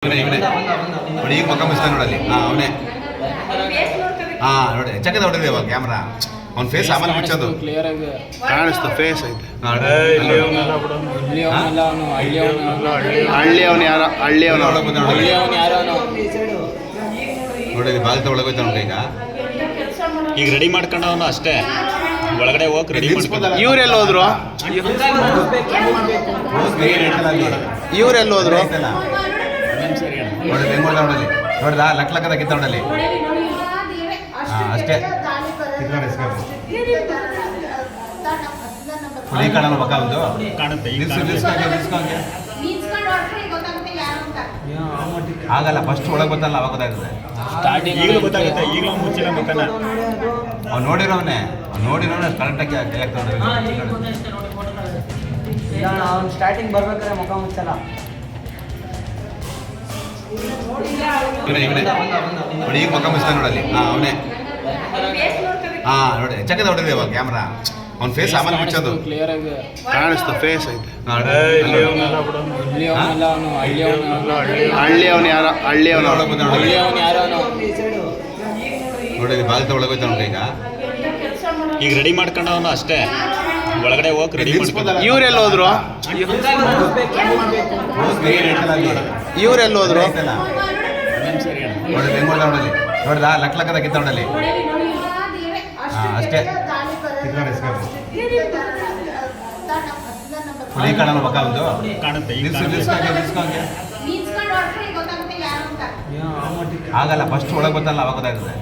ಇವನೇ ನೋಡಿ ಈಗ ಮುಖ ಮುಚ್ತಾನೆ ನೋಡಲ್ಲಿ ಅವನೇ ನೋಡಿ ಚಕ್ಕದ ಹೊಡೆದಿದೆ ಇವಾಗ ಕ್ಯಾಮ್ರಾ ಅವ್ನ ಫೇಸ್ ಆಮೇಲೆ ಮುಚ್ಚೋದು ಕಾಣಿಸ್ತು ಫೇಸ್ ಐತೆ ಹಳ್ಳಿಯವನು ನೋಡಿ ಬಾಲ್ ತಗೊಳಗೋಯ್ತು ಅವ್ನ ಈಗ ರೆಡಿ ಮಾಡ್ಕೊಂಡವನು ಅಷ್ಟೇ ಒಳಗಡೆ ಹೋಗಿ ರೆಡಿ ಮಾಡ್ಕೊಂಡು ಇವ್ರೆಲ್ಲ ಹೋದ್ರು ಇವ್ರೆಲ್ಲ ಹೋದ್ರು ನೋಡಿ ಹೆಂಗ್ ಮಾಡ್ದ ನೋಡಲ್ಲಿ ನೋಡ್ದ ಲಕ್ಕದ ಕಿತ್ತ ನೋಡಲ್ಲಿ ಅಷ್ಟೇ ಈ ಕಾಣಲ್ಲ ಮಗ ಒಂದು ಕಾಣುತ್ತೆ ಆಗಲ್ಲ ಫಸ್ಟ್ ಒಳಗೆ ಗೊತ್ತಲ್ಲ ಅವಾಗ ಗೊತ್ತಾಗುತ್ತೆ ಈಗಲೂ ಗೊತ್ತಾಗುತ್ತೆ ಈಗಲೂ ಮುಚ್ಚಿಲ್ಲ ಮುಖನ ಅವ್ನು ನೋಡಿರೋವನೇ ಕರೆಕ್ಟಾಗಿ ಕೈ ಆಗ್ತಾನೆ ಅವ್ನು ಸ್ಟಾರ್ಟಿಂಗ್ ಬರ್ಬೇಕಾದ್ರೆ ಮುಖ ಮುಚ್ಚಲ್ಲ. ಇವನೇ ನೋಡಿ ಈಗ ಮುಖ ಮುಚ್ತಾನೆ ನೋಡಲ್ಲಿ ಅವನೇ ನೋಡಿ ಚಕ್ಕದ ಹೊಡೆದಿದೆ ಇವಾಗ ಕ್ಯಾಮ್ರಾ ಅವ್ನ ಫೇಸ್ ಆಮೇಲೆ ಮುಚ್ಚೋದು ಕಾಣಿಸ್ತು ಫೇಸ್ ಐತೆ ನೋಡಿ ಬಾಲ್ ತಗೊಳಗೋಯ್ತು ಅವ್ನ ಈಗ ರೆಡಿ ಮಾಡ್ಕೊಂಡವನು ಅಷ್ಟೇ ಒಳಗಡೆ ಹೋಗಿ ರೆಡಿ ಮಾಡ್ಕೊಂಡು ಇವ್ರೆಲ್ಲ ಹೋದ್ರು ಇವ್ರೆಲ್ಲ ಹೋದ್ರು ನೋಡಿ ಹೆಂಗ್ ಮಾಡ್ದ ನೋಡಲ್ಲಿ ನೋಡ್ದ ಲಕ್ಕದ ಕಿತ್ತ ನೋಡಲ್ಲಿ ಅಷ್ಟೇ ಈ ಕಾಣಲ್ಲ ಮಗ ಒಂದು ಕಾಣುತ್ತೆ ಆಗಲ್ಲ ಫಸ್ಟ್ ಒಳಗೆ ಗೊತ್ತಲ್ಲ ಅವಾಗ ಗೊತ್ತಾಗುತ್ತೆ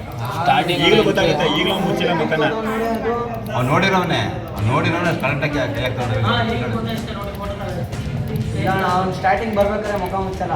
ಈಗಲೂ ಗೊತ್ತಾಗುತ್ತೆ ಈಗಲೂ ಮುಚ್ಚಿಲ್ಲ ಮುಖನ ಅವ್ನು ನೋಡಿರೋವನೇ ಕರೆಕ್ಟಾಗಿ ಕೈ ಆಗ್ತಾನೆ ಅವ್ನು ಸ್ಟಾರ್ಟಿಂಗ್ ಬರ್ಬೇಕಾದ್ರೆ ಮುಖ ಮುಚ್ಚಲ್ಲ.